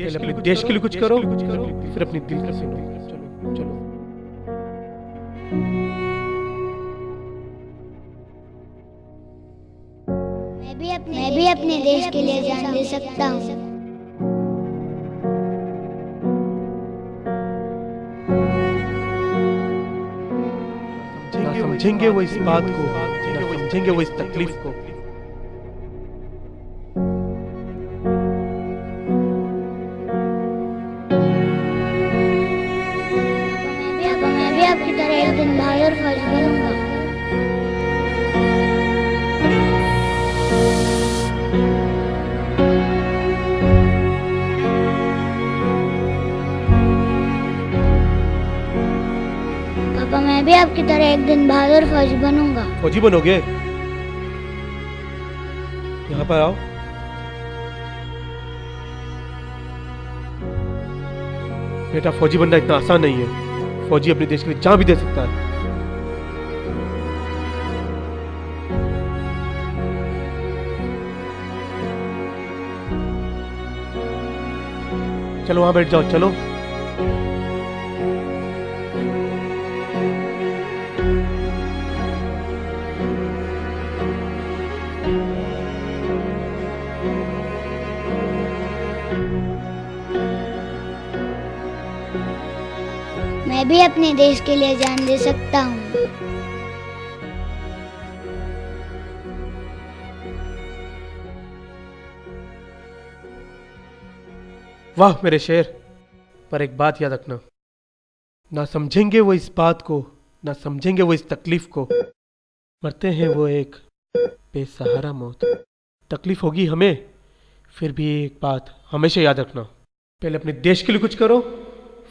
पहले अपने देश के लिए कुछ करो, फिर अपनी दिल का सुनो। चलो चलो। मैं भी अपने देश के लिए जान दे सकता हूँ। ना समझेंगे वो इस बात को, ना समझेंगे वो इस तकलीफ को। मैं भी आपकी तरह एक दिन बहादुर फौजी बनूंगा। पापा मैं भी आपकी तरह एक दिन बहादुर फौजी बनूंगा। फौजी बनोगे? यहाँ पर आओ। बेटा फौजी बनना इतना आसान नहीं है। फौजी अपने देश के लिए जान भी दे सकता है। चलो वहां बैठ जाओ, चलो। मैं भी अपने देश के लिए जान दे सकता हूँ। वाह मेरे शेर, पर एक बात याद रखना, ना समझेंगे वो इस बात को, ना समझेंगे वो इस तकलीफ को। मरते हैं वो एक बेसहारा मौत। तकलीफ होगी हमें, फिर भी एक बात हमेशा याद रखना, पहले अपने देश के लिए कुछ करो,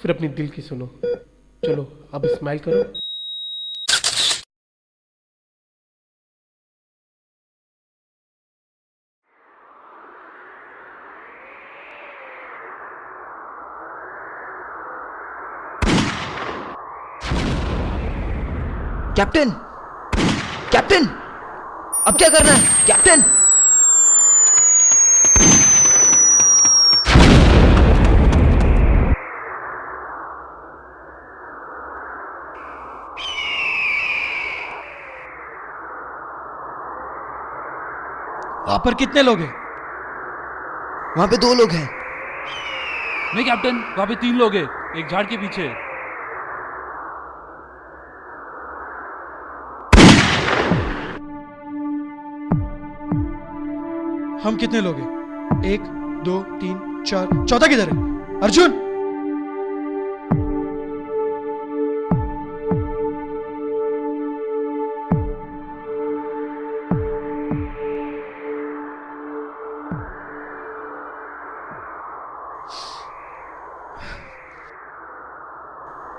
फिर अपनी दिल की सुनो। चलो अब स्माइल करो। कैप्टन, कैप्टन, अब क्या करना है कैप्टन? वहां पर कितने लोग हैं? वहां पे 2 लोग हैं। नहीं कैप्टन, वहां पे 3 लोग हैं, एक झाड़ के पीछे। हम कितने लोग हैं? 1 2 3 4, चौथा किधर है? अर्जुन!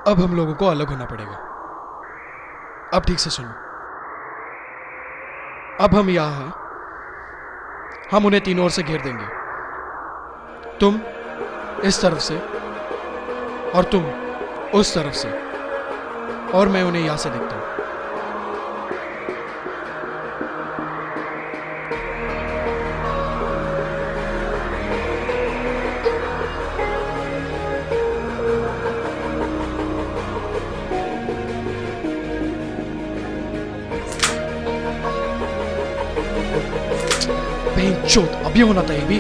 अब हम लोगों को अलग होना पड़ेगा। अब ठीक से सुनो, अब हम यहां हैं, हम उन्हें तीनों ओर से घेर देंगे। तुम इस तरफ से और तुम उस तरफ से, और मैं उन्हें यहां से देखता हूं। चोट अभी होना था ये भी।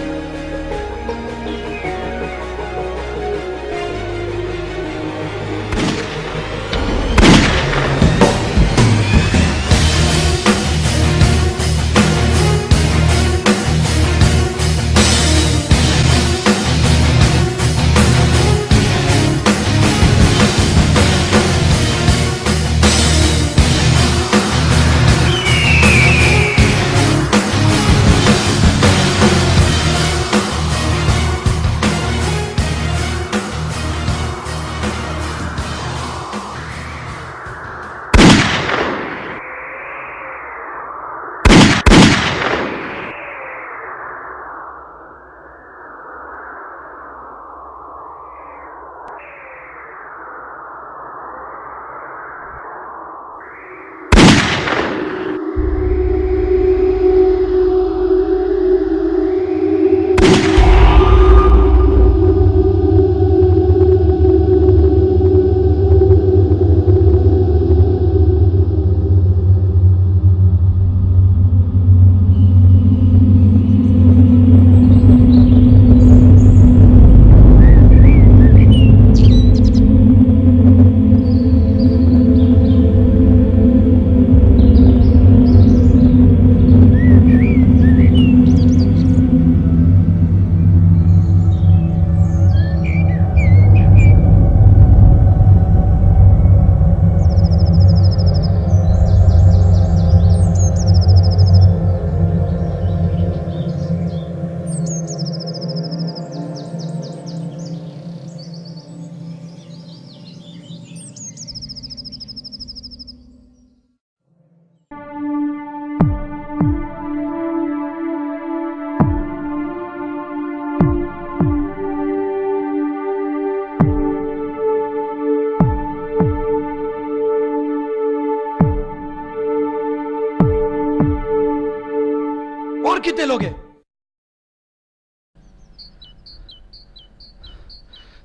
कितने लोग हैं?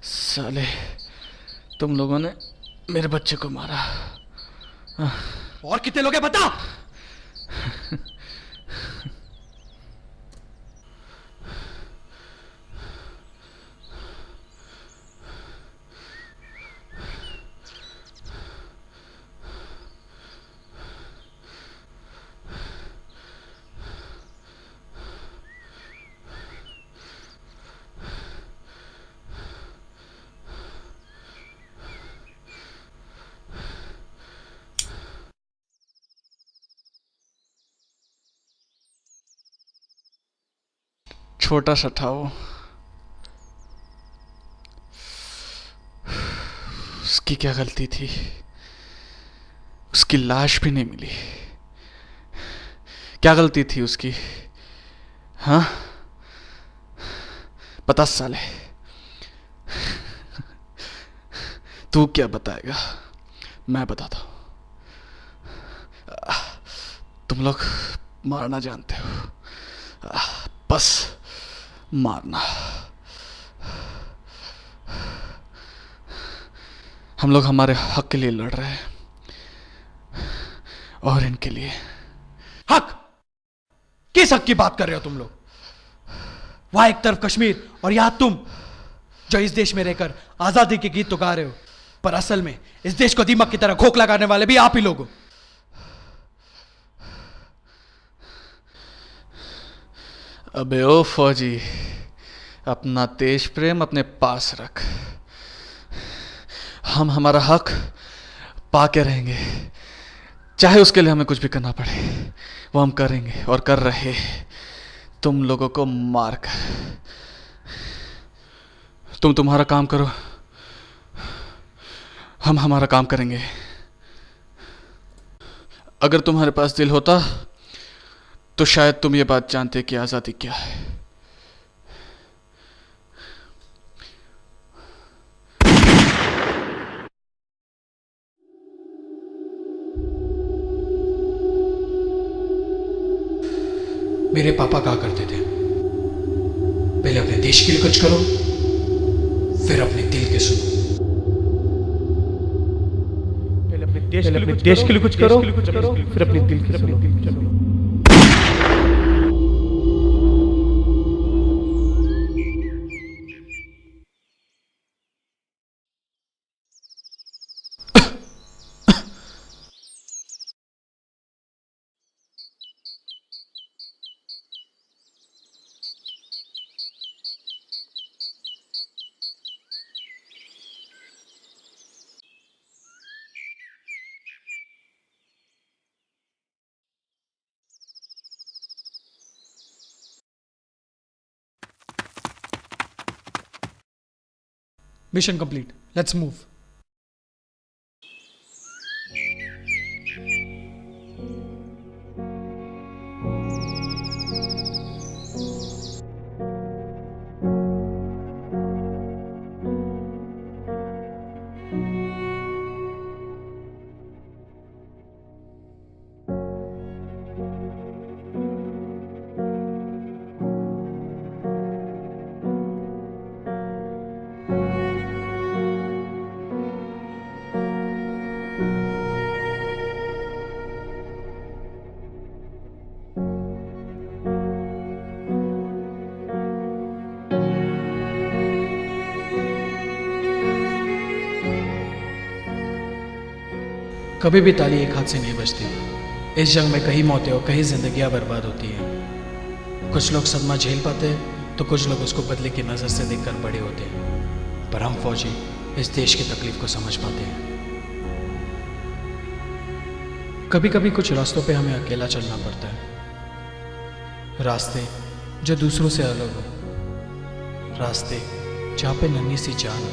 साले, तुम लोगों ने मेरे बच्चे को मारा। और कितने लोग हैं बता। छोटा सा था वो, उसकी क्या गलती थी? उसकी लाश भी नहीं मिली। क्या गलती थी उसकी? हाँ, बता साले। तू क्या बताएगा, मैं बताता हूं। तुम लोग मारना जानते हो, बस मारना। हम लोग हमारे हक के लिए लड़ रहे हैं, और इनके लिए। हक? किस हक की बात कर रहे हो तुम लोग? वहां एक तरफ कश्मीर और यहां तुम, जो इस देश में रहकर आजादी के गीत तो गा रहे हो, पर असल में इस देश को दीमक की तरह खोखला लगाने वाले भी आप ही लोग हो। अबे ओ फौजी, अपना देश प्रेम अपने पास रख। हम हमारा हक पाके रहेंगे, चाहे उसके लिए हमें कुछ भी करना पड़े, वो हम करेंगे और कर रहे। तुम लोगों को मारकर। तुम तुम्हारा काम करो, हम हमारा काम करेंगे। अगर तुम्हारे पास दिल होता तो शायद तुम ये बात जानते कि आजादी क्या है। मेरे पापा कहा करते थे, पहले अपने देश के लिए कुछ करो, फिर अपने दिल के सुनो। पहले अपने देश के लिए कुछ करो, फिर अपने दिल की सुनो। Mission complete. Let's move. कभी भी ताली एक हाथ से नहीं बजती। इस जंग में कई मौतें और कई जिंदगियां बर्बाद होती हैं। कुछ लोग सदमा झेल पाते हैं तो कुछ लोग उसको बदले की नज़र से देखकर बड़े होते हैं। पर हम फौजी इस देश की तकलीफ को समझ पाते हैं। कभी कभी कुछ रास्तों पे हमें अकेला चलना पड़ता है, रास्ते जो दूसरों से अलग हो, रास्ते जहाँ पे नन्ही सी जान हो।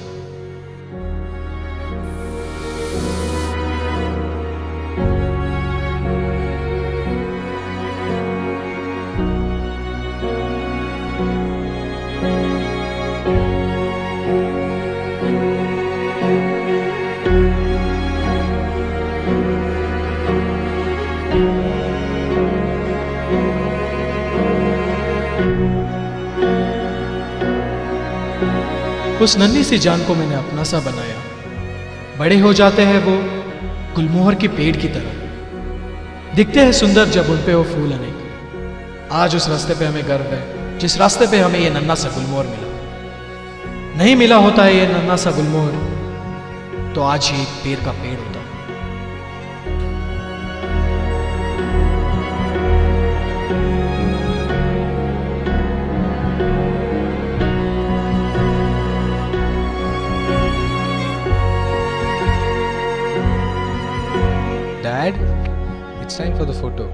उस नन्ही सी जान को मैंने अपना सा बनाया। बड़े हो जाते हैं वो गुलमोहर के पेड़ की तरह, दिखते हैं सुंदर जब उन पे वो फूल अनेक। आज उस रास्ते पे हमें गर्व है जिस रास्ते पे हमें ये नन्हा सा गुलमोहर मिला। नहीं मिला होता है ये नन्हा सा गुलमोहर तो आज ये एक पेड़ का पेड़ होता। Dad, it's time for the photo.